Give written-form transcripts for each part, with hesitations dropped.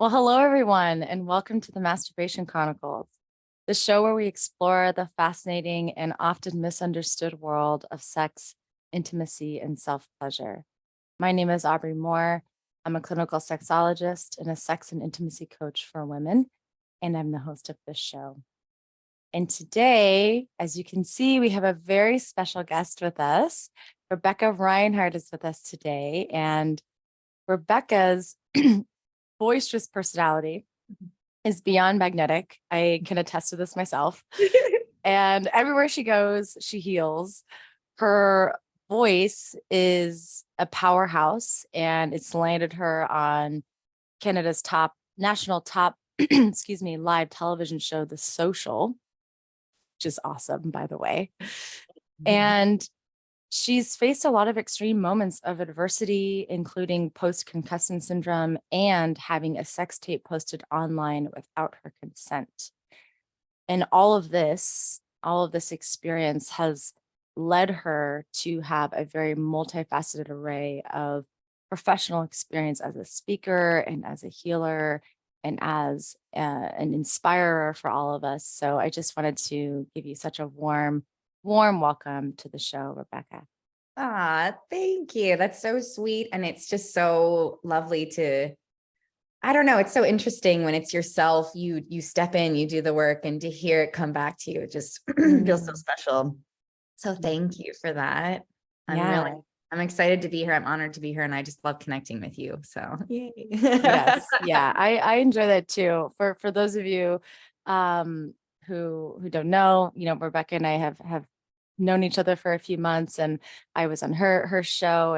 Well, hello, everyone, and welcome to the Masturbation Chronicles, the show where we explore the fascinating and often misunderstood world of sex, intimacy, and self-pleasure. My name is Aubrey Moore. I'm a clinical sexologist and a sex and intimacy coach for women, and I'm the host of this show. And today, as you can see, we have a very special guest with us. Rebecca Reinhart is with us today, and Rebecca's boisterous personality is beyond magnetic. I can attest to this myself. And everywhere she goes, she heals. Her voice is a powerhouse, and it's landed her on Canada's national top, excuse me, live television show, The Social, which is awesome, by the way. And she's faced a lot of extreme moments of adversity, including post-concussive syndrome and having a sex tape posted online without her consent. And all of this experience has led her to have a very multifaceted array of professional experience as a speaker and as a healer and as an inspirer for all of us. So I just wanted to give you such a warm welcome to the show, Rebecca. Thank you. That's so sweet. And it's just so lovely I don't know, it's so interesting when it's yourself, you step in, you do the work, and to hear it come back to you, it just feels so special. So thank you for that. I'm excited to be here. I'm honored to be here, and I just love connecting with you. So yay. Yes. Yeah. I enjoy that too. For those of you who don't know, Rebecca and I have known each other for a few months, and I was on her show,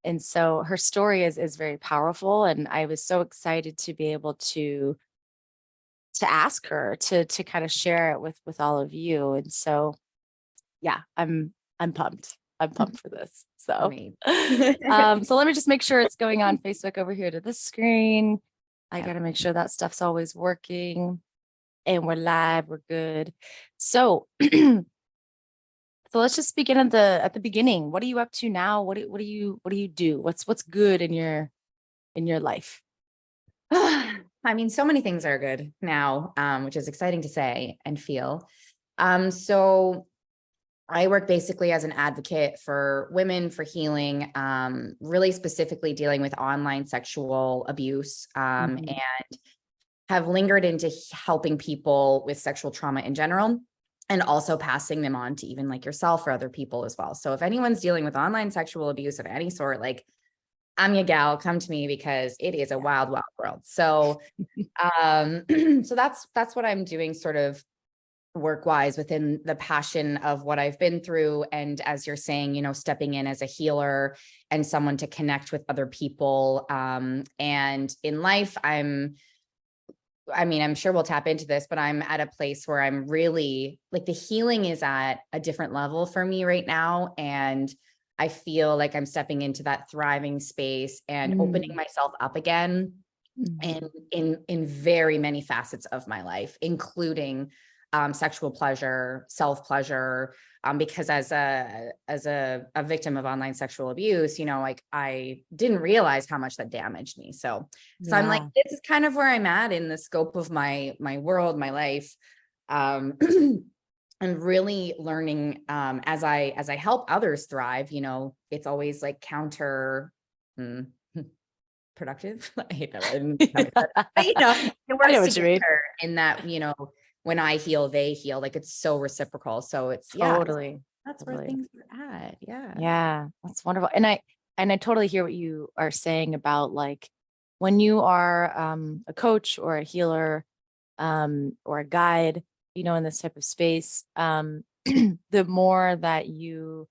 and so her story is very powerful, and I was so excited to be able to ask her to kind of share it with all of you. And so yeah, I'm pumped. I'm pumped for this. So so let me just make sure it's going on Facebook over here to this screen. I got to make sure that stuff's always working, and we're live, we're good. So so let's just begin at the beginning. What are you up to now? What do you do? What's good in your life? I mean, so many things are good now, which is exciting to say and feel. So I work basically as an advocate for women, for healing, really specifically dealing with online sexual abuse, and have lingered into helping people with sexual trauma in general, and also passing them on to even like yourself or other people as well. So if anyone's dealing with online sexual abuse of any sort, like, I'm your gal, come to me, because it is a wild, wild world. So, so that's what I'm doing sort of work-wise within the passion of what I've been through. And as you're saying, stepping in as a healer and someone to connect with other people. And in life, I'm sure we'll tap into this, but I'm at a place where I'm really like, the healing is at a different level for me right now. And I feel like I'm stepping into that thriving space and opening myself up again in very many facets of my life, including sexual pleasure, self-pleasure, because as a victim of online sexual abuse, like, I didn't realize how much that damaged me. So I'm like, this is kind of where I'm at in the scope of my world, my life. And really learning as I help others thrive, it's always like counter productive. I hate that word. But, it works together in that, when I heal, they heal. Like, it's so reciprocal. So it's totally. That's where things are at. Yeah. Yeah, that's wonderful. And I totally hear what you are saying about, like, when you are a coach or a healer or a guide, in this type of space, the more that you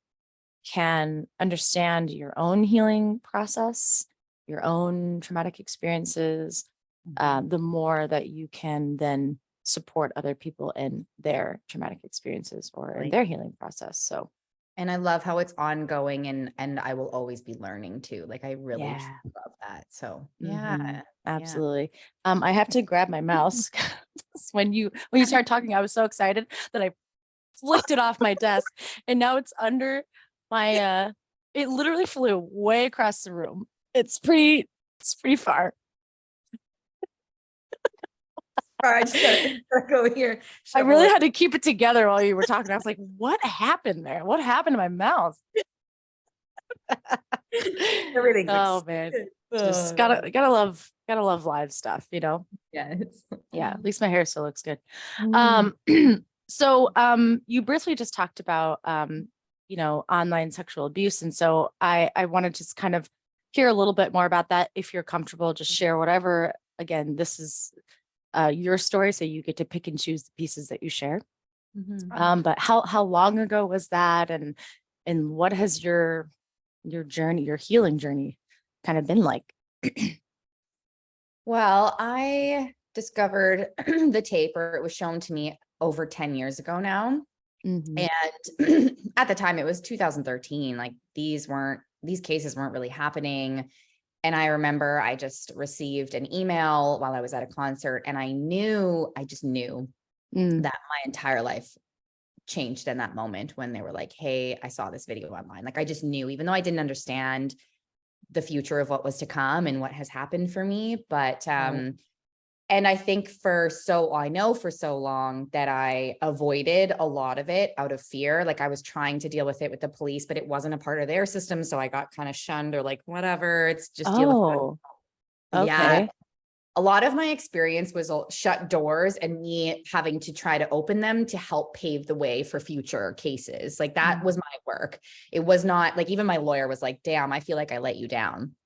can understand your own healing process, your own traumatic experiences, the more that you can then support other in their traumatic experiences or in their healing process. So, and I love how it's ongoing, and I will always be learning too. Like, I really love that. So absolutely. I have to grab my mouse. when you started talking, I was so excited that I flicked it off my desk, and now it's under my it literally flew way across the room. It's pretty far. I just gotta go here. I really had to keep it together while you were talking. I was like, what happened there? What happened to my mouth? Everything's Oh man. Just gotta love live stuff, you know? yes. Yeah, at least my hair still looks good. Mm. So you briefly just talked about you know, online sexual abuse. And so I want to just kind of hear a little bit more about that. If you're comfortable, just share whatever. Again, this is your story, so you get to pick and choose the pieces that you share. Mhm. But how long ago was that, and what has your journey, your healing journey, kind of been like? Well, I discovered the tape, or it was shown to me over 10 years ago now. Mhm. And at the time it was 2013, like these cases weren't really happening. And I remember I just received an email while I was at a concert, and I just knew Mm. that my entire life changed in that moment when they were like, "Hey, I saw this video online." Like I just knew, even though I didn't understand the future of what was to come and what has happened for me. But Right. and I think I know for so long that I avoided a lot of it out of fear. Like I was trying to deal with it with the police, but it wasn't a part of their system. So I got kind of shunned, or like, whatever, it's just deal with it. Oh, Yeah. okay. A lot of my experience was shut doors and me having to try to open them to help pave the way for future cases. Like that was Mm. my work. It was not like, even my lawyer was like, "Damn, I feel like I let you down."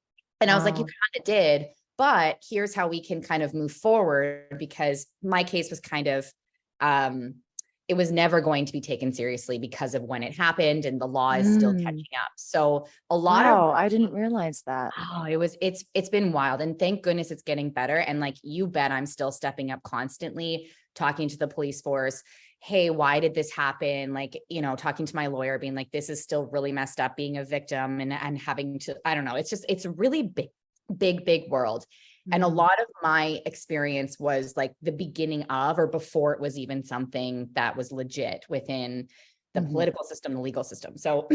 And I was like, "You Wow. kind of did, but here's how we can kind of move forward," because my case was kind of, um, it was never going to be taken seriously because of when it happened, and the law is still Mm. catching up. So a lot of, Wow, I didn't realize that. oh, it's been wild, and thank goodness it's getting better. And like, you bet I'm still stepping up constantly, talking to the police force. "Hey, why did this happen?" Like, talking to my lawyer, being like, "This is still really messed up being a victim," and having to, I don't know, it's a really big world. And a Mm. lot of my experience was like the beginning of, or before it was even something that was legit within the Mhm. political system, the legal system. So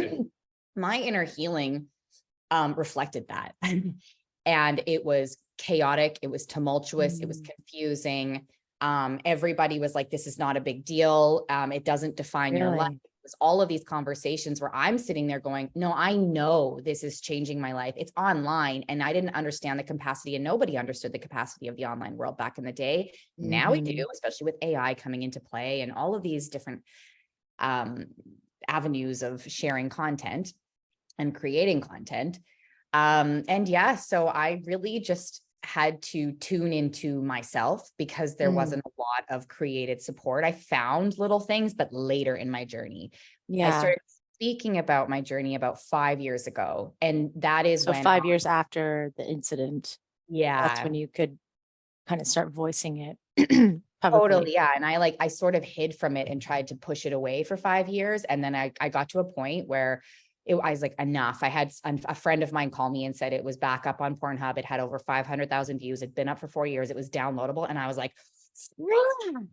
my inner healing reflected that. And it was chaotic, it was tumultuous, it was Mm. confusing. Everybody was like, "This is not a big deal. It doesn't define your life." Really? It was all of these conversations where I'm sitting there going, "No, I know this is changing my life. It's online." And I didn't understand the capacity, and nobody understood the capacity of the online world back in the day. Now we do, Mhm. especially with AI coming into play and all of these different um, avenues of sharing content and creating content. And yeah, so I really just had to tune into myself, because there Mm. wasn't a lot of created support. I found little things, but later in my journey. I Yeah. started speaking about my journey about 5 years ago. And that is So when, 5 years after the incident, that's yeah, when you could kind of start voicing it publicly. totally. Yeah. And I sort of hid from it and tried to push it away for 5 years. And then I got to a point where I was like, enough. I had a friend of mine call me and said it was back up on Pornhub. It had over 500,000 views. It'd been up for 4 years. It was downloadable. And I was like,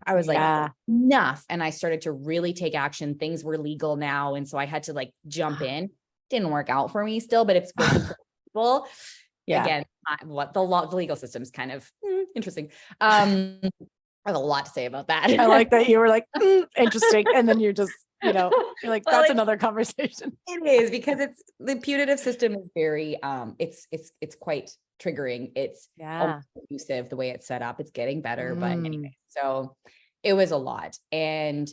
I was like, Yeah. enough. And I started to really take action. Things were legal now. And so I had to like jump in. Didn't work out for me still, but it's working for people. Yeah. Again, what the law, the legal system's kind of interesting. I have a lot to say about that. I like that you were like, interesting. And then you're just, you know, you're like, Well, that's another conversation. it is, because it's the punitive system is very it's quite triggering. It's almost Yeah. abusive the way it's set up. It's getting better, but Mm. anyway, so it was a lot. And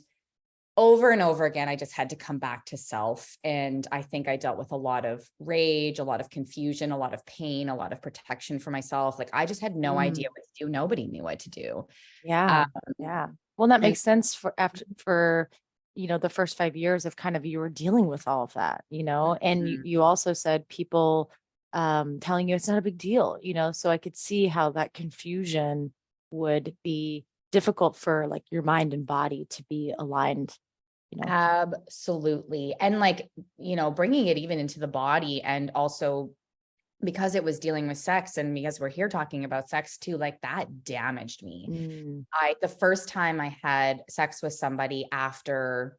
over again, I just had to come back to self. And I think I dealt with a lot of rage, a lot of confusion, a lot of pain, a lot of protection for myself. Like I just had no idea Mm. what to do. Nobody knew what to do. Yeah. Um, Yeah. Well, that and makes sense for you know, the first 5 years of kind of you were dealing with all of that, you know, and Mhm. you also said people telling you it's not a big deal, you know, so I could see how that confusion would be difficult for like your mind and body to be aligned, you know. Absolutely. And like, bringing it even into the body, and also because it was dealing with sex, and because we're here talking about sex too, like that damaged me. Mm. The first time I had sex with somebody after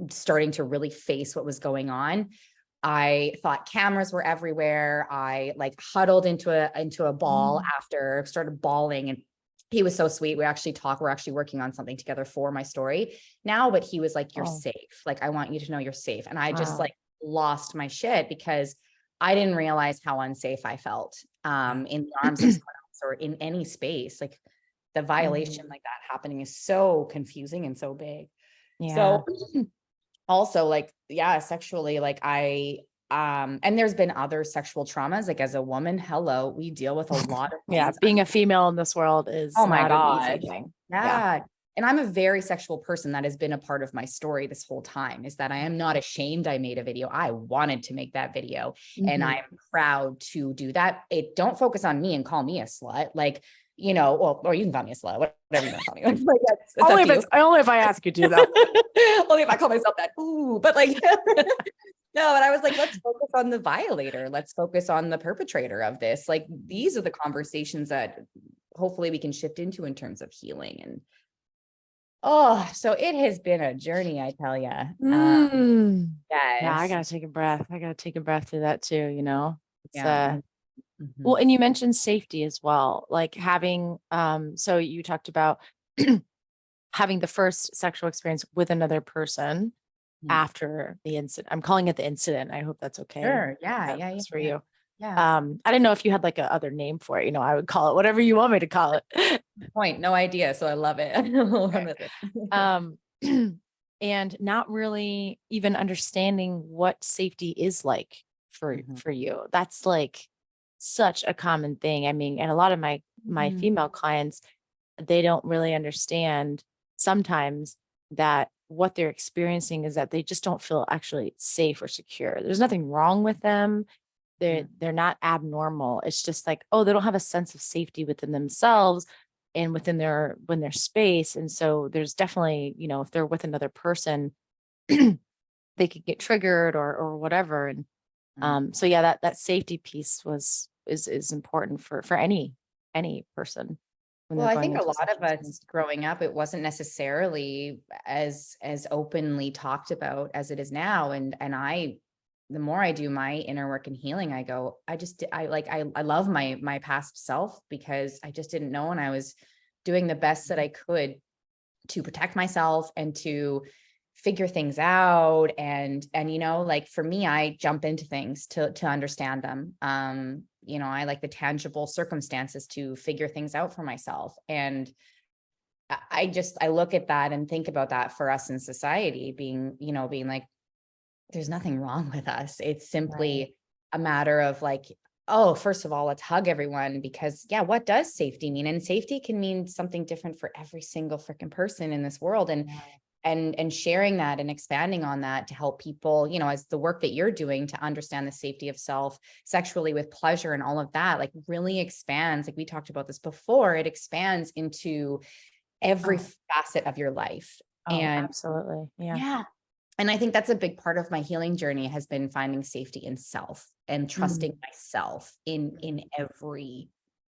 starting to really face what was going on, I thought cameras were everywhere. I like huddled into a ball Mm. after, started bawling, and he was so sweet. We're actually working on something together for my story now, but he was like, you're Oh, safe. Like, I want you to know you're safe. And I just wow. like lost my shit because I didn't realize how unsafe I felt in the arms of someone else or in any space. Like the violation Mhm. like that happening is so confusing and so big. Yeah. So also like, yeah, sexually, like and there's been other sexual traumas, like as a woman, hello, we deal with a lot of Yeah. things. Being a female in this world is Oh my not an easy God. thing. Yeah. Yeah. And I'm a very sexual person. That has been a part of my story this whole time, is that I am not ashamed I made a video. I wanted to make that video and Mhm. I'm proud to do that. It don't focus on me and call me a slut. Like, well, or you can call me a slut, whatever you want to call me. Like, it's up to you. Only if I ask you to though. Only if I call myself that. Ooh, but like, no, and I was like, let's focus on the violator. Let's focus on the perpetrator of this. Like, these are the conversations that hopefully we can shift into in terms of healing. And so it has been a journey, I tell you. Mm. Yeah, I Yes. gotta take a breath. I gotta take a breath through that too, you know? It's Yeah. well, Mhm. and you mentioned safety as well. Like having so you talked about having the first sexual experience with another person Mhm. after the incident. I'm calling it the incident. I hope that's okay. Sure. Yeah. That Yeah. Yeah. works for Yeah. you. Yeah. I didn't know if you had like a other name for it. You know, I would call it whatever you want me to call it. Point. No idea. So I love it. I'll run with it. um, and not really even understanding what safety is like Mhm. for you. That's like such a common thing. I mean, and a lot of my Mhm. female clients, they don't really understand sometimes that what they're experiencing is that they just don't feel actually safe or secure. There's nothing wrong with them. They're not abnormal. It's just like, oh, they don't have a sense of safety within themselves and within their space. And so there's definitely, you know, if they're with another person, they could get triggered or whatever. And Mhm. so yeah, that safety piece is important for any person when Well, they're I going think a into a lot of sexual us experience. growing up, it wasn't necessarily as openly talked about as it is now. And the more I do my inner work and healing, I go, I love my past self because I just didn't know, and I was doing the best that I could to protect myself and to figure things out. And like for me, I jump into things to understand them. I like the tangible circumstances to figure things out for myself. And I look at that and think about that for us in society being like, there's nothing wrong with us. It's Right. simply a matter of like, oh, first of all, let's hug everyone, because yeah, what does safety mean? And safety can mean something different for every single freaking person in this world. And Yeah. and sharing that and expanding on that to help people, as the work that you're doing to understand the safety of self sexually with pleasure and all of that, like really expands, like we talked about this before, it expands into every Oh, facet of your life. oh, And absolutely. Yeah. yeah, and I think that's a big part of my healing journey, has been finding safety in self and trusting Mm. myself in every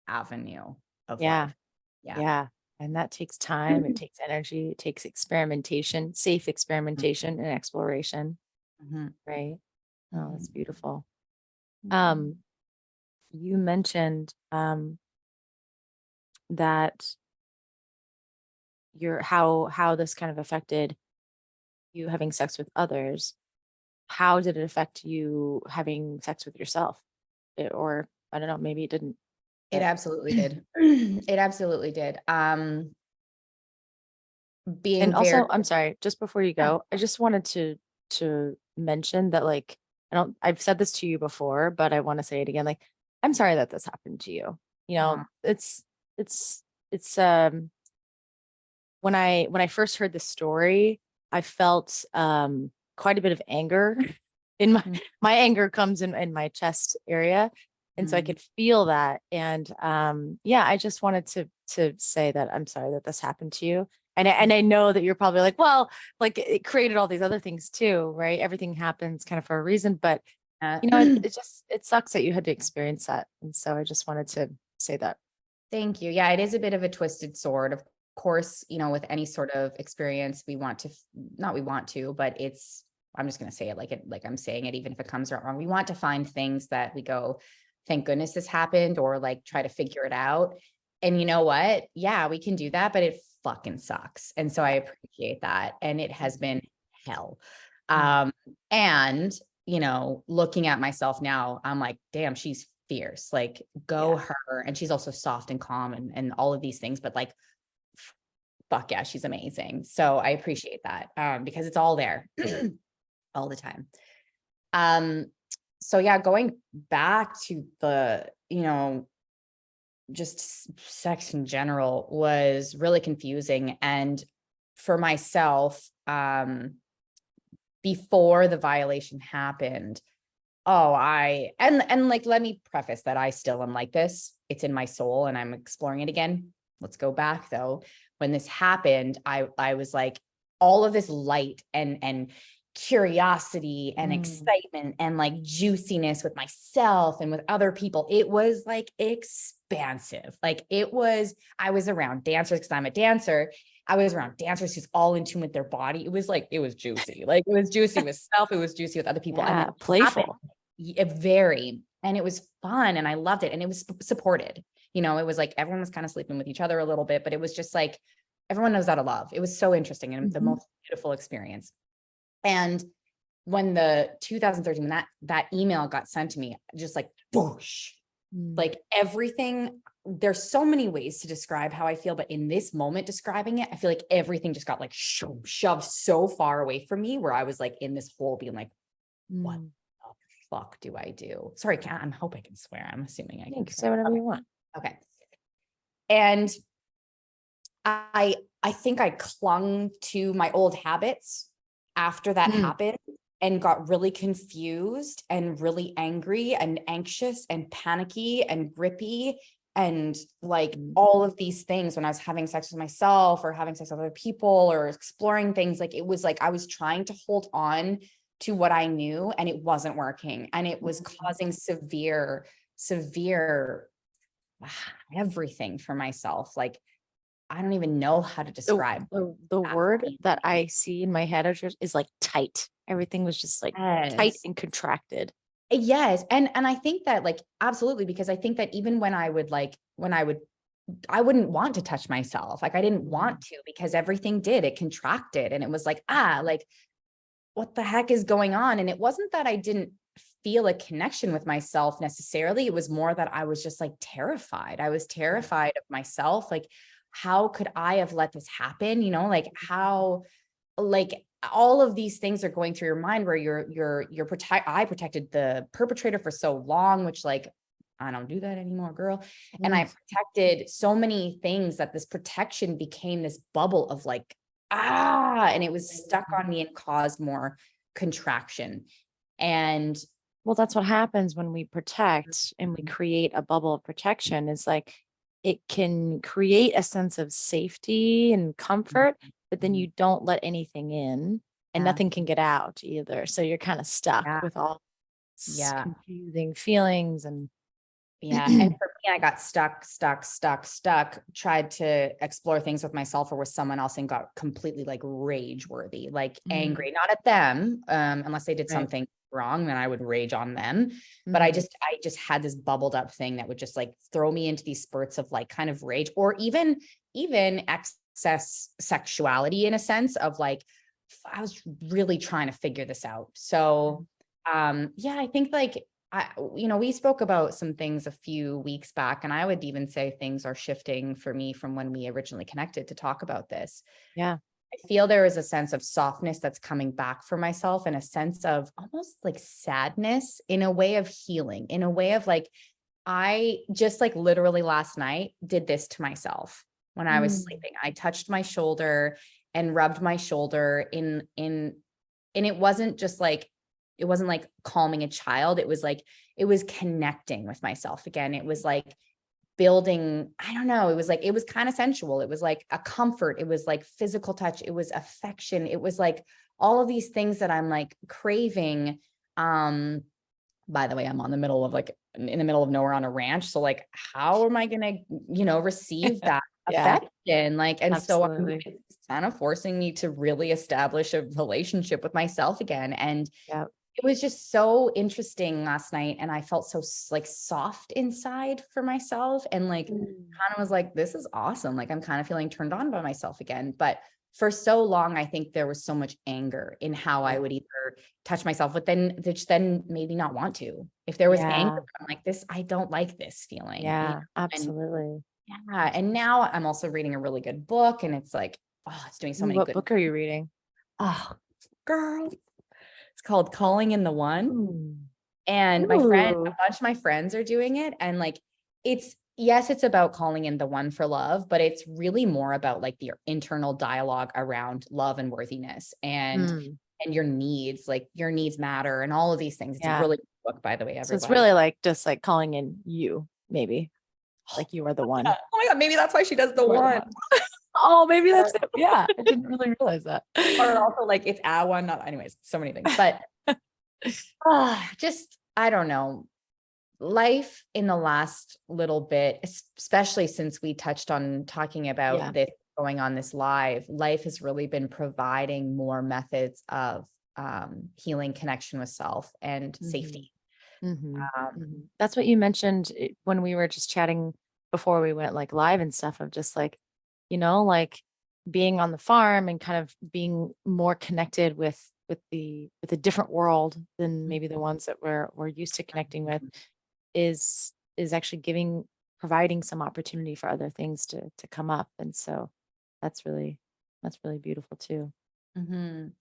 avenue of Yeah. life. Yeah. Yeah. And that takes time. It takes energy. It takes experimentation, safe experimentation and exploration. Mhm. Right. Oh, that's Mhm. beautiful. Mhm. Um, you mentioned that your how this kind of affected you having sex with others. How did it affect you having sex with yourself? Or I don't know, maybe it didn't, It but absolutely did. It absolutely did. and Being very also, I'm sorry, just before you yeah, go, I just wanted to mention that like I've said this to you before, but I want to say it again. Like, I'm sorry that this happened to you. You know, it's it's when I first heard the story, I felt quite a bit of anger in my anger comes in my chest area. And so I mhm. could feel that. And yeah, I just wanted to say that I'm sorry that this happened to you. And I know that you're probably like, well, like it created all these other things too, right? Everything happens kind of for a reason, but Uh, you know, it just it sucks that you had to experience that. And so I just wanted to say that. Thank you. Yeah, it is a bit of a twisted sword. Of course, with any sort of experience, we want to, not we want to, but I'm just going to say it like I'm saying it, even if it comes out wrong. We want to find things that we go, thank goodness this happened, or like try to figure it out. And you know what? Yeah, we can do that, but it fucking sucks. And so I appreciate that. And it has been hell. Mm. And, looking at myself now, I'm like, damn, she's fierce. Like, go Yeah. her. And she's also soft and calm and all of these things, but like, fuck yeah, she's amazing. So I appreciate that because it's all there all the time. So yeah, going back to the, just sex in general was really confusing. And for myself, before the violation happened, and like, let me preface that I still am like this. It's in my soul and I'm exploring it again. Let's go back though. When this happened, I was like, all of this light and curiosity and excitement and like juiciness with myself and with other people. It was like expansive. I was around dancers because I'm a dancer. I was around dancers who's all in tune with their body. It was juicy. Like, it was juicy with self. It was juicy with other people. And Yeah. then Playful. and it was fun and I loved it. And it was supported, it was like, everyone was kind of sleeping with each other a little bit, but it was just like, everyone knows how to love. It was so interesting and the most beautiful experience. And when the 2013, when that email got sent to me, just like whoosh, like everything, there's so many ways to describe how I feel, but in this moment describing it, I feel like everything just got like shoved so far away from me where I was like in this hole being like, what the fuck do I do? Sorry, I hope I can swear. I'm assuming I can Say whatever you want. Okay. And I think I clung to my old habits after that happened and got really confused and really angry and anxious and panicky and grippy and like all of these things when I was having sex with myself or having sex with other people or exploring things. Like, it was like I was trying to hold on to what I knew and it wasn't working. And it was causing severe everything for myself. Like, I don't even know how to describe. The word that I see in my head is like tight. Everything was just like tight and contracted. Yes. And I think that, like, absolutely, because I think that even when I wouldn't want to touch myself. Like, I didn't want to because everything it contracted and it was like, like, what the heck is going on? And it wasn't that I didn't feel a connection with myself necessarily. It was more that I was just like terrified. I was terrified of myself. Like, how could I have let this happen? Like, how, like, all of these things are going through your mind where I protected the perpetrator for so long, which, like, I don't do that anymore, girl. And I protected so many things that this protection became this bubble of like, and it was stuck on me and caused more contraction. And well, that's what happens when we protect and we create a bubble of protection, is like it can create a sense of safety and comfort, but then you don't let anything in and nothing can get out either. So you're kind of stuck with all confusing feelings and and for me, I got stuck, tried to explore things with myself or with someone else and got completely like rage worthy, like angry, not at them, unless they did something wrong, then I would rage on them. But I just had this bubbled up thing that would just like throw me into these spurts of like kind of rage or even excess sexuality in a sense of like, I was really trying to figure this out. So, I think like, we spoke about some things a few weeks back, and I would even say things are shifting for me from when we originally connected to talk about this. Yeah. I feel there is a sense of softness that's coming back for myself and a sense of almost like sadness in a way of healing, in a way of like, I just like literally last night did this to myself when I was sleeping. I touched my shoulder and rubbed my shoulder and it wasn't just like, it wasn't like calming a child. It was like, it was connecting with myself again. It was like building, I don't know. It was kind of sensual. It was like a comfort. It was like physical touch. It was affection. It was like all of these things that I'm like craving. By the way, I'm in the middle of nowhere on a ranch. So like, how am I going to, receive that affection? Like, and absolutely. so it's kind of forcing me to really establish a relationship with myself again. And it was just so interesting last night. And I felt so like soft inside for myself and like Mm. kind of was like, this is awesome. Like I'm kind of feeling turned on by myself again. But for so long, I think there was so much anger in how I Yeah. would either touch myself, but then which then maybe not want to. If there was anger, Yeah. I'm like this, I don't like this feeling, you know? Yeah. And Absolutely. yeah, and now I'm also reading a really good book, and it's like, oh, it's doing so Ooh, many what good. book are you reading? Oh, girl, it's called Calling in the One. Ooh. And a Ooh. bunch of my friends are doing it. And like, it's, yes, it's about calling in the one for love, but it's really more about like your internal dialogue around love and worthiness Mm. and your needs, like your needs matter and all of these things. It's a Yeah. really good book, by the way, So it's everybody. really like just like calling in you, maybe like you are the Yeah. one. Oh my God, maybe that's why she does the You are the one. one. Oh, maybe Or, that's it. Yeah. I didn't really realize that. or also like it's a one, not anyways, so many things. But just, I don't know. Life in the last little bit, especially since we touched on talking about Yeah. this going on this life has really been providing more methods of healing connection with self and Mhm. safety. Mhm. Um, Mhm. That's what you mentioned when we were just chatting before we went like live and stuff of just like, like being on the farm and kind of being more connected with a different world than maybe the ones that we're used to connecting with is actually providing some opportunity for other things to come up. And so that's really that's really beautiful too. mhm.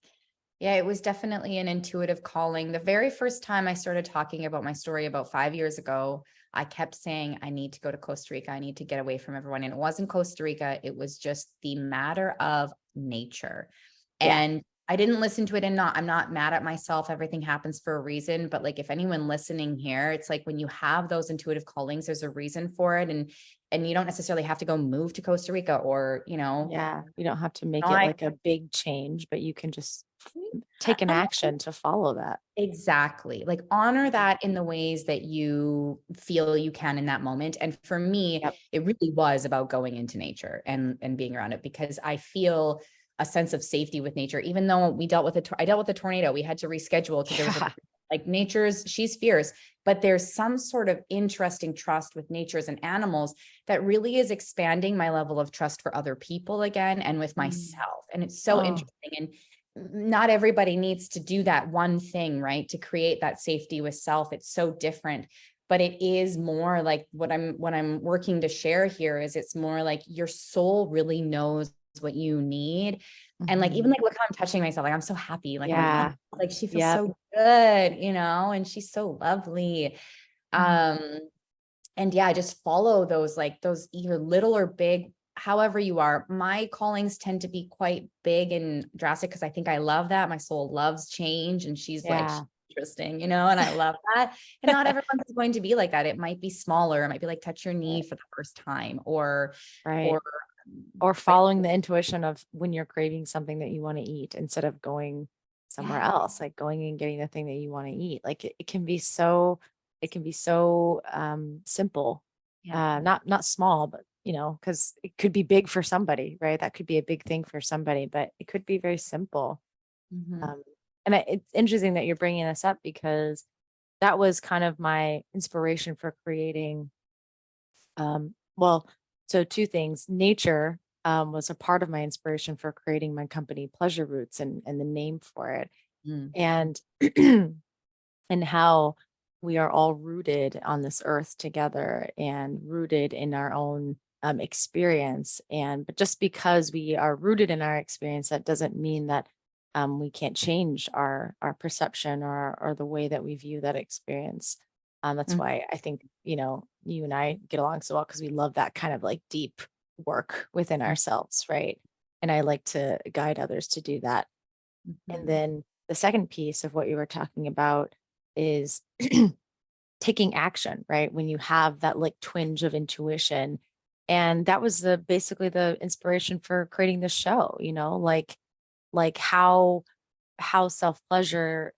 Yeah, it was definitely an intuitive calling. The very first time I started talking about my story about 5 years ago, I kept saying, I need to go to Costa Rica. I need to get away from everyone. And it wasn't Costa Rica, it was just the matter of nature. Yeah. And I didn't listen to it and I'm not mad at myself. Everything happens for a reason. But like if anyone listening here, it's like when you have those intuitive callings, there's a reason for it. And you don't necessarily have to go move to Costa Rica or, Yeah. You don't have to make it I like a big change, but you can just take an and action to follow that. exactly. Like honor Mhm. that in the ways that you feel you can in that moment. And for me, Yep. it really was about going into nature and being around it because I feel a sense of safety with nature. Even though I dealt with a tornado, we had to reschedule because there was Yeah. like she's fierce, but there's some sort of interesting trust with natures and animals that really is expanding my level of trust for other people again and with Mm. myself. And it's so Oh, interesting. And not everybody needs to do that one thing, right? To create that safety with self. It's so different, but it is more like what I'm working to share here is it's more like your soul really knows what you need. And like, even mhm. like, look how I'm touching myself. Like, I'm so happy. Like, I'm like, oh, Yeah. like she feels Yep. so good, and she's so lovely. Mm. Um, and yeah, just follow those either little or big, however you are. My callings tend to be quite big and drastic because I think I love that. My soul loves change and she's like Yeah. interesting, and I love that. And not everyone's going to be like that. It might be smaller. It might be like touch your knee for the first time Right. or Or like following the intuition of when you're craving something that you want to eat instead of going somewhere yeah, else, like going and getting the thing that you want to eat. Like it can be so simple. yeah. Not small, but because it could be big for somebody, right? That could be a big thing for somebody, but it could be very simple. Mhm. Um, and it's interesting that you're bringing this up because that was kind of my inspiration for creating well, so two things. Nature was a part of my inspiration for creating my company, Pleasure Roots, and the name for it, Mm. and and how we are all rooted on this earth together and rooted in our own experience. And but just because we are rooted in our experience, that doesn't mean that we can't change our perception or the way that we view that experience. That's Mm. why I think you and I get along so well because we love that kind of like deep work within ourselves, right? And I like to guide others to do that. And Mhm. then the second piece of what you were talking about is taking action, right? When you have that like twinge of intuition. And that was the basically the inspiration for creating the show, like how self-pleasure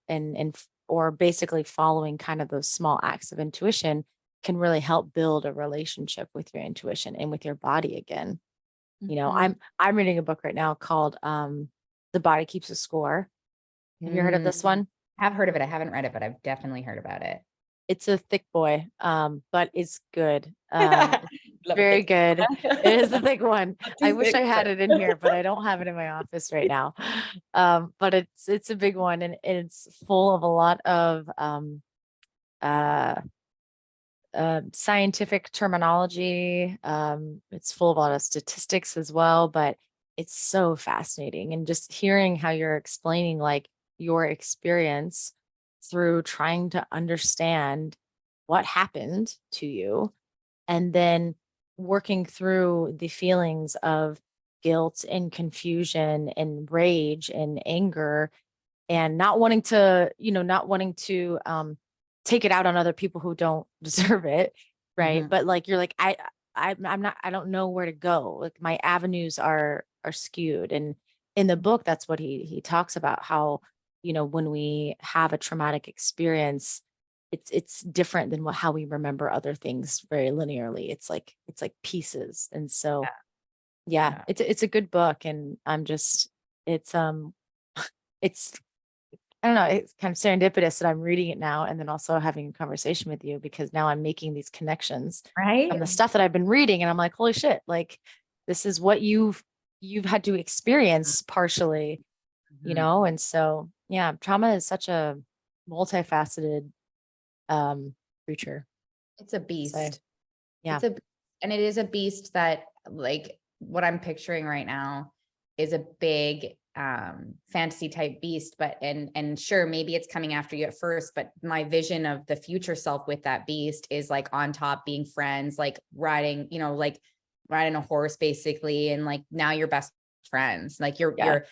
or basically following kind of those small acts of intuition can really help build a relationship with your intuition and with your body again. Mhm. I'm reading a book right now called The Body Keeps a Score. Have you heard of Mm. this one? Have heard of it. I haven't read it, but I've definitely heard about it. It's a thick boy, but it's good. Love a Very thick. good. It is a thick one. I Too wish thick. I had it in here, but I don't have it in my office right now. But it's a big one, and it's full of a lot of uh scientific terminology. It's full of a lot of statistics as well, but it's so fascinating. And just hearing how you're explaining like your experience through trying to understand what happened to you, and then working through the feelings of guilt and confusion and rage and anger, and not wanting to, not wanting to take it out on other people who don't deserve it, right? Mhm. But like you're like, I'm not, I don't know where to go. Like my avenues are skewed. And in the book, that's what he talks about, how, when we have a traumatic experience, it's different than how we remember other things very linearly. It's like pieces. And so yeah, Yeah. it's a good book. And I'm just, it's it's I don't know, it's kind of serendipitous that I'm reading it now and then also having a conversation with you, because now I'm making these connections from Right. the stuff that I've been reading, and I'm like, holy shit, like this is what you've had to experience partially, Mhm. and so yeah, trauma is such a multifaceted um creature. It's a So beast. yeah. It's a, and it is a beast that, like, what I'm picturing right now is a big fantasy type beast, but and sure, maybe it's coming after you at first, but my vision of the future self with that beast is like on top, being friends, like riding, like riding a horse basically, and like now you're best friends. Like Yeah. you're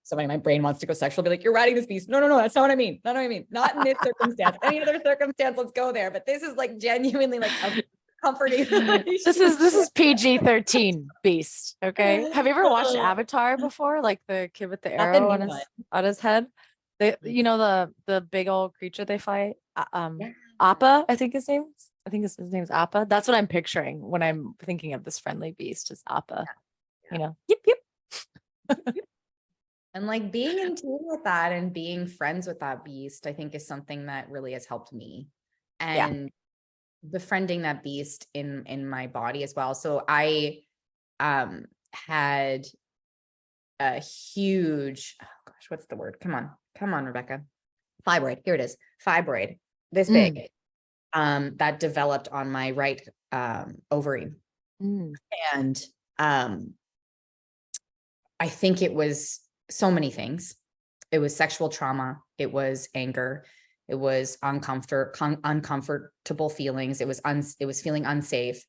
somebody, my brain wants to go sexual, be like, you're riding this beast. No, no, no, that's not what I mean. Not what I mean. Not in this circumstance. Any other circumstance, let's go there. But this is like genuinely like a comforting This is relationship. PG-13 beast. Okay. Have you ever watched Avatar before? Like the kid with the Not the arrow new on one. his head? The big old creature they fight? Yeah. Appa, I think his name. I think his name's Appa. That's what I'm picturing when I'm thinking of this friendly beast, is Appa. Yeah. Yip yip. And like being in tune with that and being friends with that beast, I think is something that really has helped me. Yeah. And befriending that beast in my body as well. So I had a huge, oh gosh, what's the word? Come on, Rebecca. Fibroid. Here it is. Fibroid, this Mm, big, that developed on my right ovary. mm, And um, I think it was so many things. It was sexual trauma. It was anger. It was uncomfortable feelings. It was feeling unsafe,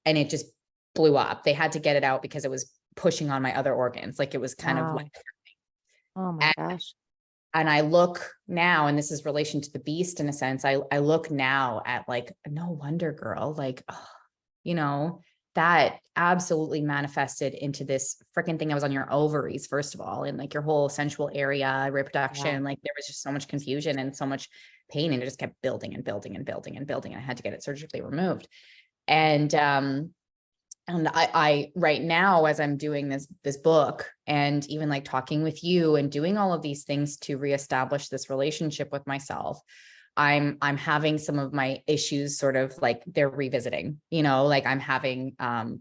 and it just blew up. They had to get it out because it was pushing on my other organs. Like it was kind of like, wow. Oh my gosh. and I look now, and this is relation to the beast in a sense. I look now at like, no wonder, girl, like, oh, you know, that absolutely manifested into this freaking thing that was on your ovaries, first of all, and like your whole sensual area, Yeah. reproduction. Like there was just so much confusion and so much pain, and it just kept building and building and building and building. And I had to get it surgically removed. And I right now, as I'm doing this book, and even like talking with you and doing all of these things to reestablish this relationship with myself, I'm having some of my issues sort of like they're revisiting, like I'm having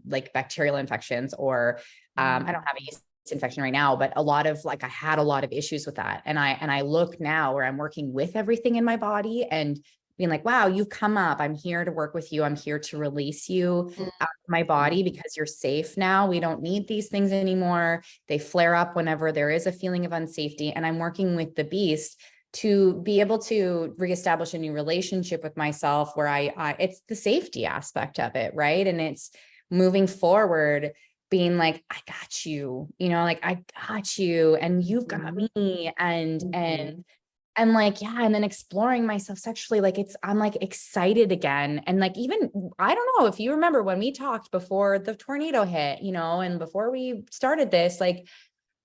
like bacterial infections, or I Mm, don't have a yeast infection right now, but a lot of like I had a lot of issues with that. And I look now where I'm working with everything in my body and being like, wow, you've come up. I'm here to work with you. I'm here to release you mm, out of my mm. body because you're safe now. We don't need these things anymore. They flare up whenever there is a feeling of unsafety. And I'm working with the beast to be able to reestablish a new relationship with myself where I it's the safety aspect of it, right? And it's moving forward, being like, I got you, like I got you and you've got Mhm, me. And mhm. like, yeah, and then exploring myself sexually, like I'm like excited again. And like, even, I don't know if you remember when we talked before the tornado hit, and before we started this, like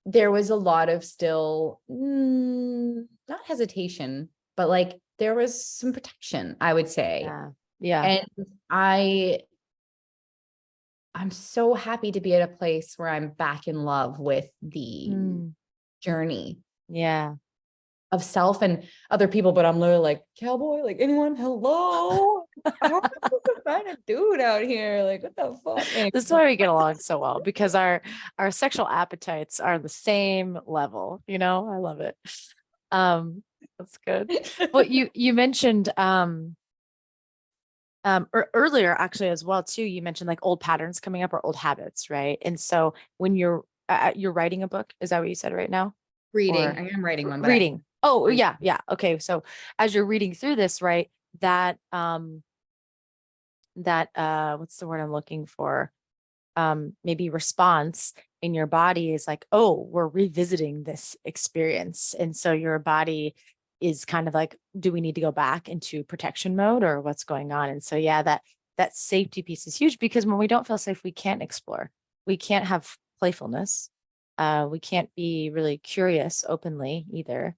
there was a lot of still, not hesitation, but like there was some protection, I would say. Yeah. Yeah. And I, I'm so happy to be at a place where I'm back in love with the Mm, journey. yeah. of self and other people, but I'm literally like, cowboy, like anyone, hello. I'm a kind of dude out here. Like, what the fuck? Anyway. This is why we get along so well, because our sexual appetites are the same level, you know. I love it. That's good. Well, you mentioned earlier actually as well too, you mentioned like old patterns coming up or old habits, right? And so when you're writing a book, is that what you said right now? Reading. Or I am writing one, but reading. Oh, read. yeah. Okay. So as you're reading through this, right, that what's the word I'm looking for? Maybe response in your body is like, oh, we're revisiting this experience. And so your body is kind of like, do we need to go back into protection mode or what's going on? And so, yeah, that safety piece is huge, because when we don't feel safe, we can't explore. We can't have playfulness. We can't be really curious openly either,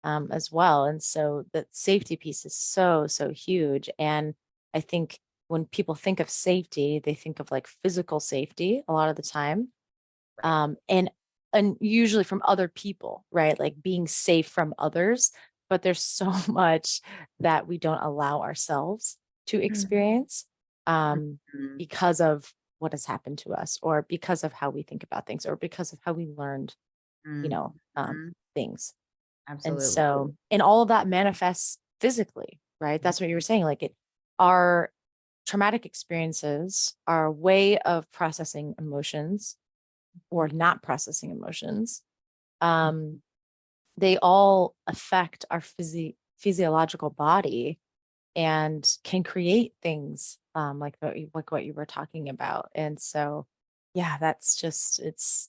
as well. And so the safety piece is so, so huge. And I think when people think of safety, they think of like physical safety a lot of the time. And usually from other people, right? Like being safe from others. But there's so much that we don't allow ourselves to experience, Mhm. because of what has happened to us, or because of how we think about things, or because of how we learned, you know, Mhm. things. And Absolutely. so, and all of that manifests physically, right? That's what you were saying. Like our traumatic experiences, our way of processing emotions or not processing emotions, um, they all affect our physiological body and can create things, like what you were talking about. And so, yeah, that's just, it's,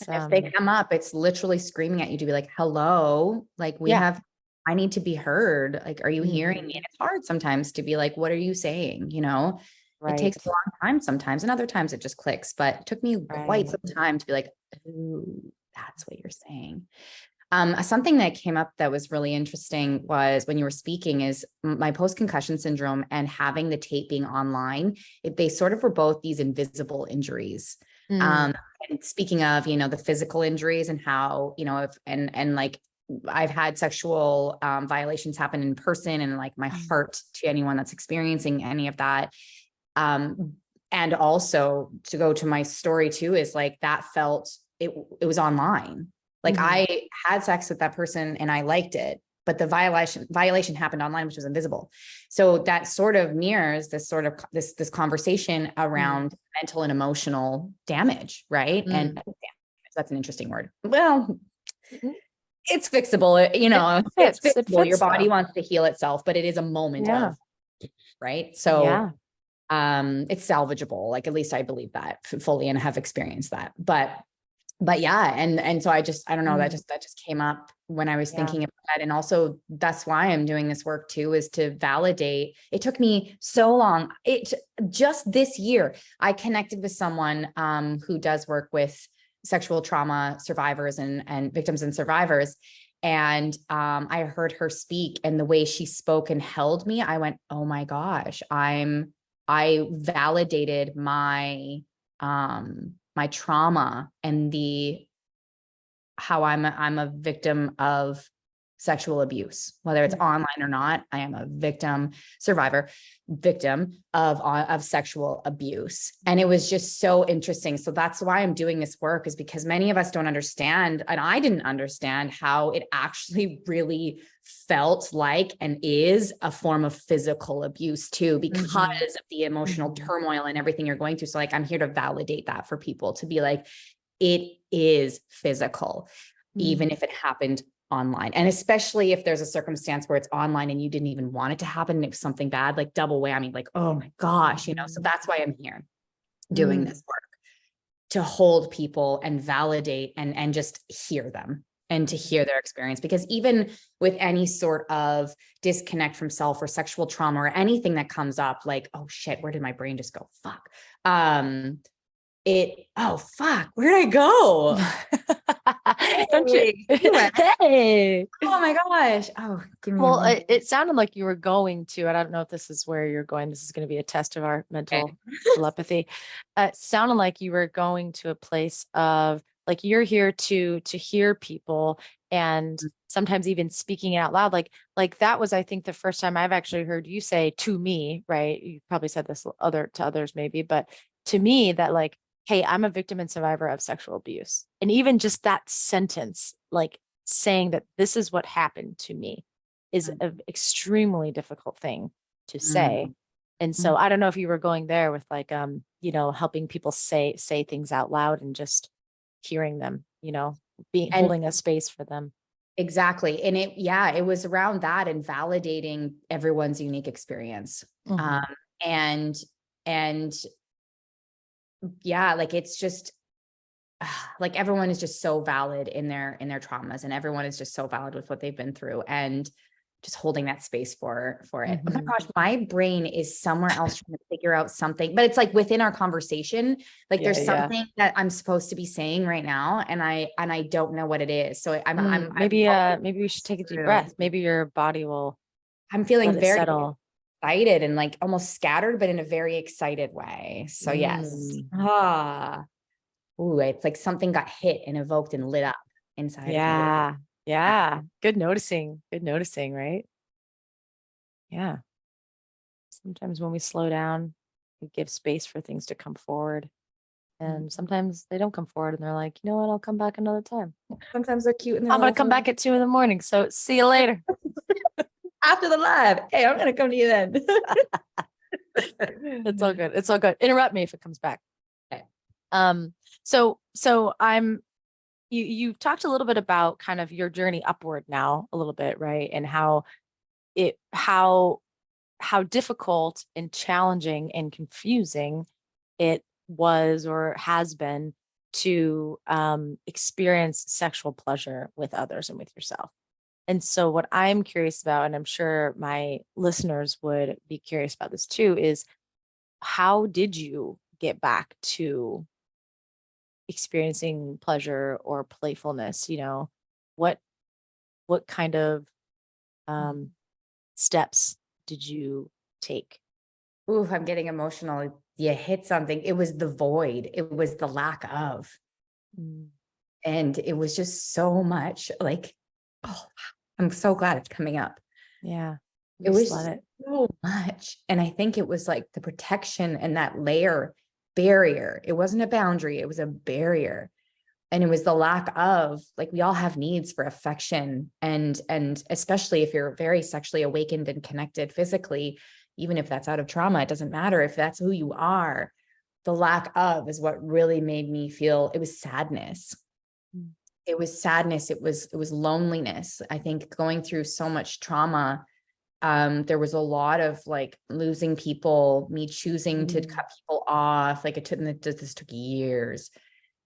If they come up, it's literally screaming at you to be like, hello, like yeah. I need to be heard. Like, are you hearing me? Mhm. And it's hard sometimes to be like, what are you saying? You know, it Right. takes a long time sometimes, and other times it just clicks, but it took me quite Right. some time to be like, oh, that's what you're saying. Something that came up that was really interesting was when you were speaking is my post-concussion syndrome and having the tape being online. They sort of were both these invisible injuries. Mm. And speaking of, the physical injuries and how, if and like I've had sexual violations happen in person, and like my Mm. heart to anyone that's experiencing any of that. Um, and also to go to my story too is like that felt it was online. Like Mhm. I had sex with that person and I liked it, but the violation happened online, which was invisible. So that sort of mirrors this sort of this conversation Mm. around mental and emotional damage, right? And Mm. that's an interesting word. Well, Mhm. it's fixable, It it's fits. It fixable. Your fits body though. wants to heal itself, but it is a moment Yeah. of, right? So Yeah. it's salvageable, like at least I believe that fully and have experienced that. But yeah, and so I don't know, that Mm. just came up when I was Yeah. thinking about that. And also that's why I'm doing this work too, is to validate. It took me so long. It just this year I connected with someone who does work with sexual trauma survivors and victims and survivors. And I heard her speak, and the way she spoke and held me, I went, oh my gosh, I validated my trauma and how I'm a victim of sexual abuse, whether it's Mm. online or not. I am a victim of sexual abuse. And it was just so interesting. So that's why I'm doing this work, is because many of us don't understand, and I didn't understand how it actually really felt like and is a form of physical abuse too, because Mhm. of the emotional Mhm. turmoil and everything you're going through. So like, I'm here to validate that for people, to be like, it is physical, even Mm. if it happened online. And especially if there's a circumstance where it's online and you didn't even want it to happen, and it was something bad, like double whammy, like, oh my gosh, so Mhm. that's why I'm here doing Mm. this work, to hold people and validate and just hear them and to Mhm. hear their experience. Because even with any sort of disconnect from self or sexual trauma or anything that comes up, like, oh shit, where did my brain just go? Fuck. Oh fuck, where did I go? Don't you? Hey, you went, Hey. oh my gosh. Oh, give me a Well, moment. it sounded like you were going to, and I don't know if this is where you're going. This is going to be a test of our Okay. mental telepathy. It sounded like you were going to a place of like you're here to hear people, and sometimes even speaking out loud, like that was, I think, the first time I've actually heard you say to me, right? You probably said this to others maybe, but to me that like, hey, I'm a victim and survivor of sexual abuse. And even just that sentence, like saying that this is what happened to me, is an extremely difficult thing to say. And so I don't know if you were going there with like, helping people say things out loud and just hearing them, being And holding a space for them. exactly. And it was around that and validating everyone's unique experience. Mhm. And, and yeah, like, it's just, like, everyone is just so valid in their traumas, and everyone is just so valid with what they've been through, and just holding that space for it. Oh my Mhm. gosh, my brain is somewhere else trying to figure out something, but it's like within our conversation, like Yeah, there's yeah. something that I'm supposed to be saying right now, and I don't know what it is. So I'm Maybe we should take a deep through. breath. Maybe your body will I'm let feeling it very settle. excited and like almost scattered, but in a very excited way. So yes. Mm. Ooh, it's like something got hit and evoked and lit up inside of me. Yeah. Yeah. Good noticing. Good noticing, right? Yeah. Sometimes when we slow down, we give space for things to come forward. And sometimes they don't come forward and they're like, you know what, I'll come back another time. Sometimes they're cute and they're I'm gonna little come back at 2 a.m. So see you later. after the live. Hey, I'm gonna come to you then. It's all good. It's all good. Interrupt me if it comes back. Okay. So you talked a little bit about kind of your journey upward now a little bit, right? And it how difficult and challenging and confusing it was or has been to experience sexual pleasure with others and with yourself. And so, what I'm curious about, and I'm sure my listeners would be curious about this too, is how did you get back to experiencing pleasure or playfulness? What what kind of um, steps did you take? Ooh, I'm getting emotional. You hit something. It was the void. It was the lack of. Mm, And it was just so much like, oh, I'm so glad it's coming up. yeah, It just was let it. so much. And I think it was like the protection and that layer barrier. It wasn't a boundary, it was a barrier. And it was the lack of, like, we all have needs for affection, and especially if you're very sexually awakened and connected physically, even if that's out of trauma, it doesn't matter if that's who you are. The lack of is what really made me feel, it was sadness. Mm, It was sadness. It was loneliness. I think going through so much trauma, there was a lot of like losing people, me choosing to mm, cut people off. Like, this took years.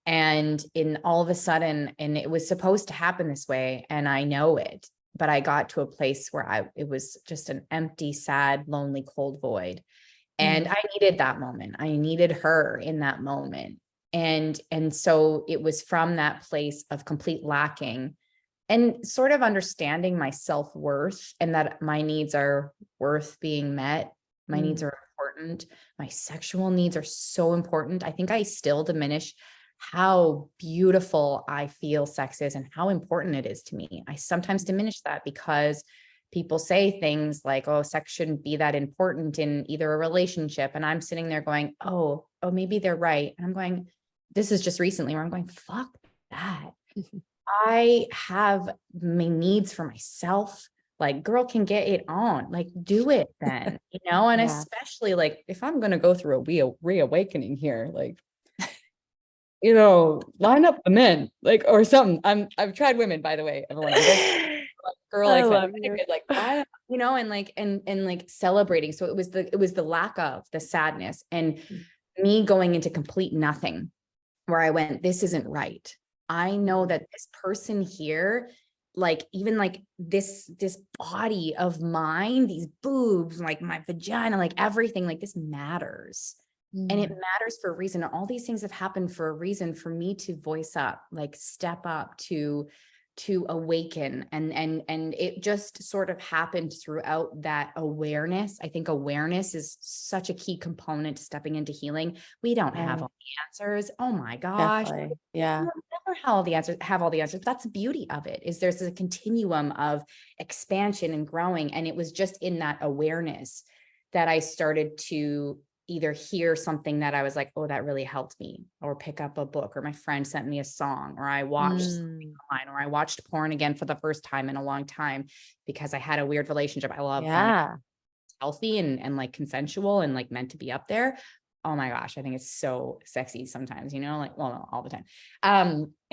And in all of a sudden, and it was supposed to happen this way, and I know it, but I got to a place where it was just an empty, sad, lonely, cold void. And mm, I needed that moment. I needed her in that moment. And so it was from that place of complete lacking and sort of understanding my self-worth, and that my needs are worth being met. My needs mm, are important. My sexual needs are so important. I think I still diminish how beautiful I feel sex is and how important it is to me. I sometimes diminish that because people say things like, oh, sex shouldn't be that important in either a relationship. And I'm sitting there going, oh, maybe they're right. And I'm going, this is just recently where I'm going, fuck that. I have my needs for myself. Like, girl, can get it on. Like, do it then, and yeah. especially like if I'm gonna go through a reawakening here, like, line up the men, like, or something. I've tried women, by the way, everyone. I'm very girl I likes it. love you. Like, why, and like, and like celebrating. So it was the lack of the sadness and Mm, me going into complete nothing, where I went, this isn't right. I know mm, that this person here, like, even like this body of mine, these boobs, like my vagina, like everything, like, this matters. And it mm, matters for a reason. All these things have happened for a reason, for me to voice up, like step up to to awaken, and it just sort of happened throughout that awareness. I think awareness is such a key component to stepping into healing. We don't have Right. all the answers. Oh my gosh. Definitely. Yeah. We'll never have all the answers, but that's the beauty of it, is there's a continuum of expansion and growing. And it was just in that awareness that I started to either hear something that I was like, oh, that really helped me, or pick up a book, or my friend sent me a song, or I watched something Mm, online, or I watched porn again for the first time in a long time because I had a weird relationship. I love porn, yeah. healthy and like consensual and like meant to be up there. Oh my gosh, I think it's so sexy sometimes, like, well, no, all the time.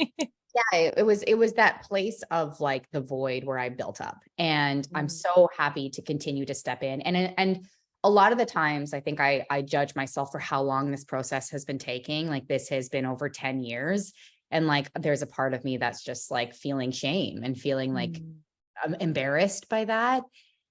Yeah, it was that place of like the void where I built up, and I'm Mm, so happy to continue to step in. And a lot of the times I think I judge myself for how long this process has been taking. Like, this has been over 10 years. And like, there's a part of me that's just like feeling shame and feeling like mm, I'm embarrassed by that.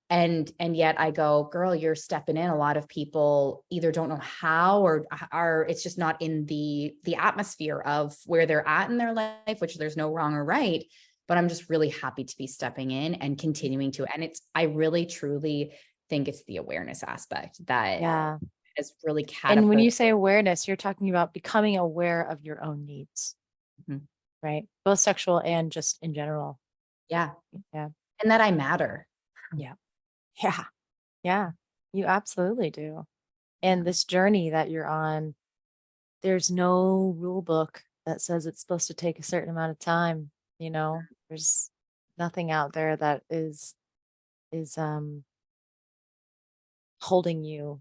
And yet I go, girl, you're stepping in. A lot of people either don't know how, or are, it's just not in the atmosphere of where they're at in their life, which there's no wrong or right. But I'm just really happy to be stepping in and continuing to. And I really truly think it's the awareness aspect that yeah. has really And when you catapulted. say awareness, you're talking about becoming aware of your own needs, Mhm. right? Both sexual and just in general. Yeah. Yeah. And that I matter. Yeah. Yeah. Yeah. You absolutely do. Yeah. And this journey that you're on, there's no rule book that says it's supposed to take a certain amount of time. There's nothing out there that is holding you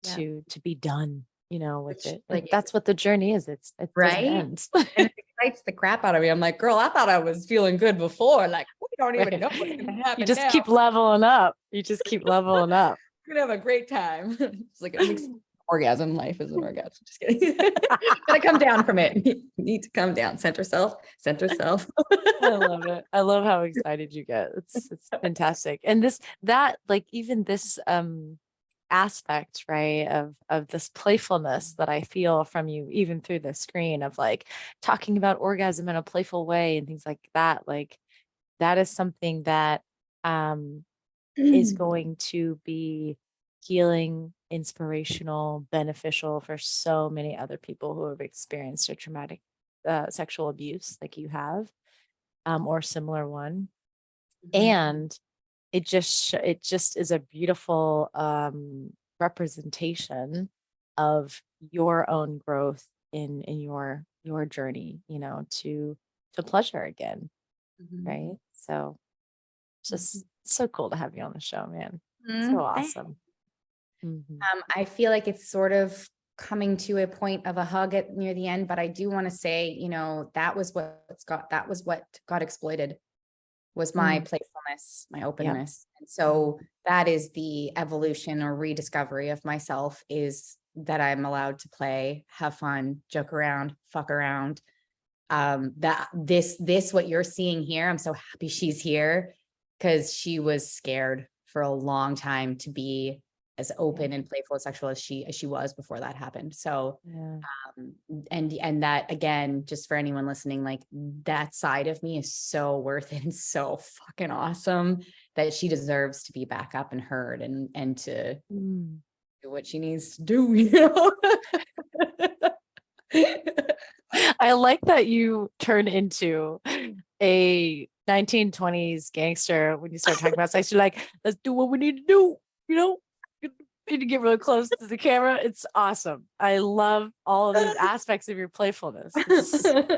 Yeah. to be done, with Which it. like, Like that's what the journey is. It doesn't right. end. And it excites the crap out of me. I'm like, girl, I thought I was feeling good before. Like, we don't even Right. know what's going to You happen just now. keep leveling up. You just keep leveling up. We're going to have a great time. It's like an orgasm. Life is an orgasm. Just kidding. Gotta come down from it. You need to come down. Center self, center self. I love it. I love how excited you get. It's fantastic. And like even this aspect, right, of this playfulness that I feel from you, even through the screen, of like talking about orgasm in a playful way and things like that. Like that is something that um is going to be healing, inspirational, beneficial for so many other people who have experienced a traumatic sexual abuse like you have, or similar one. And it just is a beautiful representation of your own growth in your journey, to pleasure again, Mhm. right? So it's Mhm. just so cool to have you on the show, man. So Mhm. awesome. Mhm. I feel like it's sort of coming to a point of a hug at near the end, but I do want to say, that was what got exploited, was my Mm, playfulness, my yep. openness. And Mm, so that is the evolution or rediscovery of myself, is that I'm allowed to play, have fun, joke around, fuck around. That this what you're seeing here, I'm so happy she's here, because she was scared for a long time to be as yeah. open and playful and sexual as she was before that happened. So Yeah. um, and that, again, just for anyone listening, like, that side of me is so worth it and so fucking awesome, that she deserves to be back up and heard, and to Mm. do what she needs to do. I like that you turn into a 1920s gangster when you start talking about sex. You're like, let's do what we need to do. You know, you need to get really close to the camera. It's awesome. I love all of these aspects of your playfulness.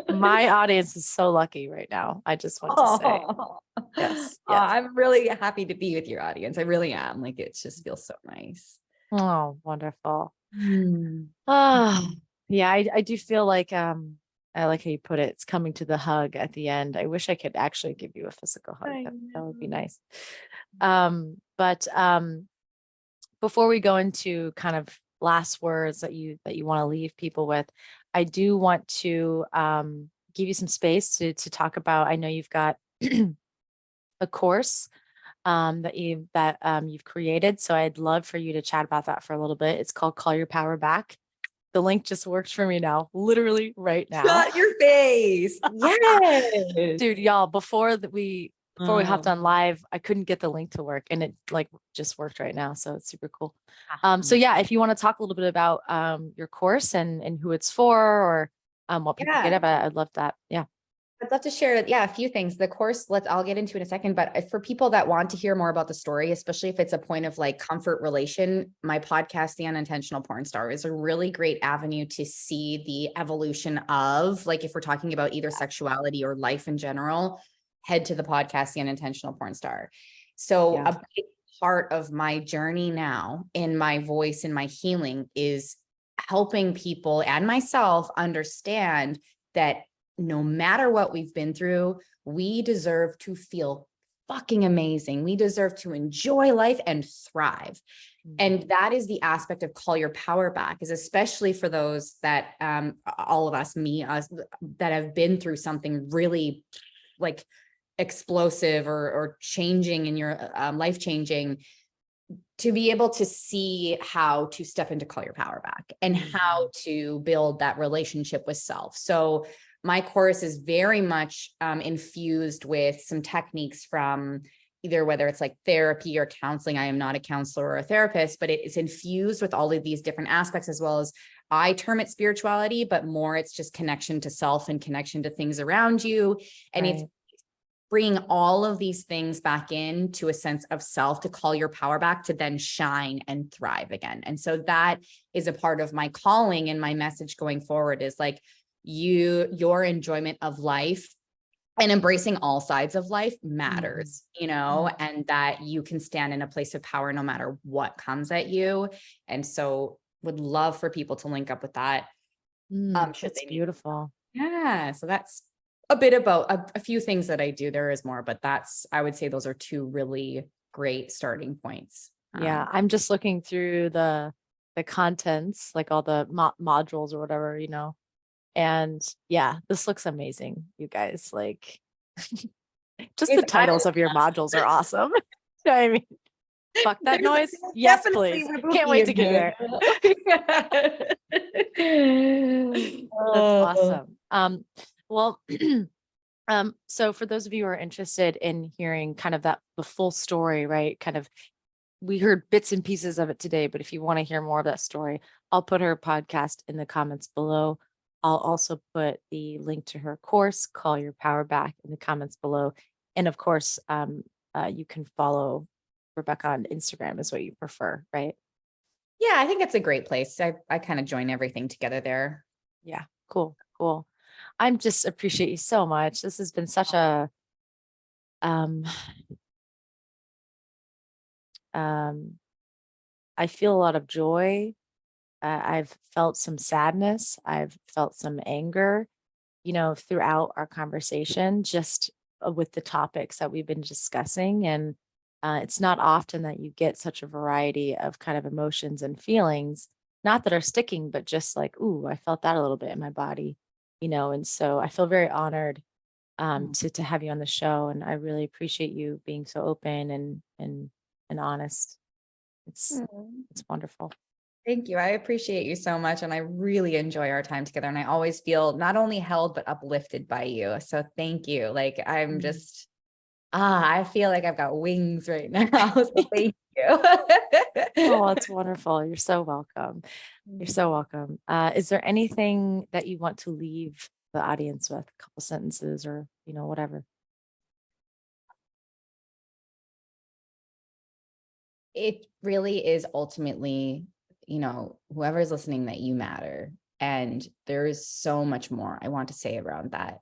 My audience is so lucky right now. I just want to say, Oh, yes, yes. I'm really happy to be with your audience. I really am. Like, it just feels so nice. Oh, wonderful. Mm. Ah, yeah, I do feel like I like how you put it. It's coming to the hug at the end. I wish I could actually give you a physical hug. I That would be know. nice. But before we go into kind of last words that you want to leave people with, I do want to give you some space to talk about. I know you've got a course that you've created, so I'd love for you to chat about that for a little bit. It's called Call Your Power Back. the link just works for me now, literally right now. Shut your face. Yes. Dude, y'all, before we hopped Oh, on live, I couldn't get the link to work, and it like just worked right now. So it's super cool. So awesome. yeah, if you want to talk a little bit about your course and who it's for, or what people get Yeah. out of it, I'd love that. Yeah. I'd love to share, yeah, a few things. The course, I'll get into in a second, but for people that want to hear more about the story, especially if it's a point of like comfort relation, my podcast, The Unintentional Porn Star, is a really great avenue to see the evolution of, like, if we're talking about either sexuality or life in general, head to the podcast, The Unintentional Porn Star. So Yeah. a big part of my journey now in my voice and my healing is helping people and myself understand that no matter what we've been through, we deserve to feel fucking amazing. We deserve to enjoy life and thrive. And that is the aspect of call your power back, is especially for those that all of us, us that have been through something really like explosive or changing in your life changing, to be able to see how to step into call your power back and how to build that relationship with self. So my course is very much infused with some techniques from either, whether it's like therapy or counseling. I am not a counselor or a therapist, but it's infused with all of these different aspects, as well as, I term it spirituality, but more it's just connection to self and connection to things around you. And it's bringing all of these things back into a sense of self, to call your power back, to then shine and thrive again. And so that is a part of my calling, and my message going forward is like, your enjoyment of life and embracing all sides of life matters, and that you can stand in a place of power no matter what comes at you. And so would love for people to link up with that. It's beautiful. Yeah. So that's a bit about a few things that I do. There is more, but I would say those are two really great starting points. Yeah. I'm just looking through the contents, like all the modules or whatever, and yeah, this looks amazing, you guys. Like, just the titles of your modules are awesome. You know what I mean? Fuck that noise. Yes, please. Can't wait to get there. That's awesome. Well, so for those of you who are interested in hearing kind of the full story, right? Kind of, we heard bits and pieces of it today, but if you want to hear more of that story, I'll put her podcast in the comments below. I'll also put the link to her course, Call Your Power Back, in the comments below. And of course, you can follow Rebecca on Instagram, is what you prefer, right? Yeah, I think it's a great place. I kind of join everything together there. Yeah, cool. I'm just appreciate you so much. This has been such a I feel a lot of joy. I've felt some sadness. I've felt some anger, throughout our conversation, just with the topics that we've been discussing. And it's not often that you get such a variety of kind of emotions and feelings, not that are sticking, but just like, ooh, I felt that a little bit in my body, and so I feel very honored to have you on the show. And I really appreciate you being so open and honest. It's wonderful. Thank you. I appreciate you so much. And I really enjoy our time together. And I always feel not only held, but uplifted by you. So thank you. Like, I'm just, I feel like I've got wings right now. So thank you. Oh, that's wonderful. You're so welcome. You're so welcome. Is there anything that you want to leave the audience with? A couple sentences or, whatever. It really is ultimately, whoever's listening, that you matter. And there is so much more I want to say around that.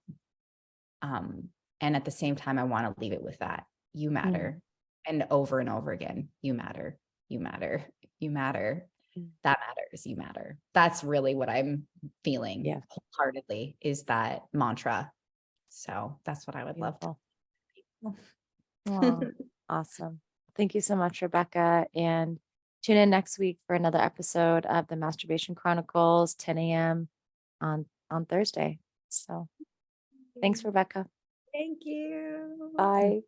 And at the same time, I want to leave it with that. You matter. And over again, you matter. You matter. You matter. That matters. You matter. That's really what I'm feeling wholeheartedly, is that mantra. So that's what I would love to. Oh, awesome. Thank you so much, Rebecca. And tune in next week for another episode of the Masturbation Chronicles, 10 a.m. on Thursday. So thanks, Rebecca. Thank you. Bye.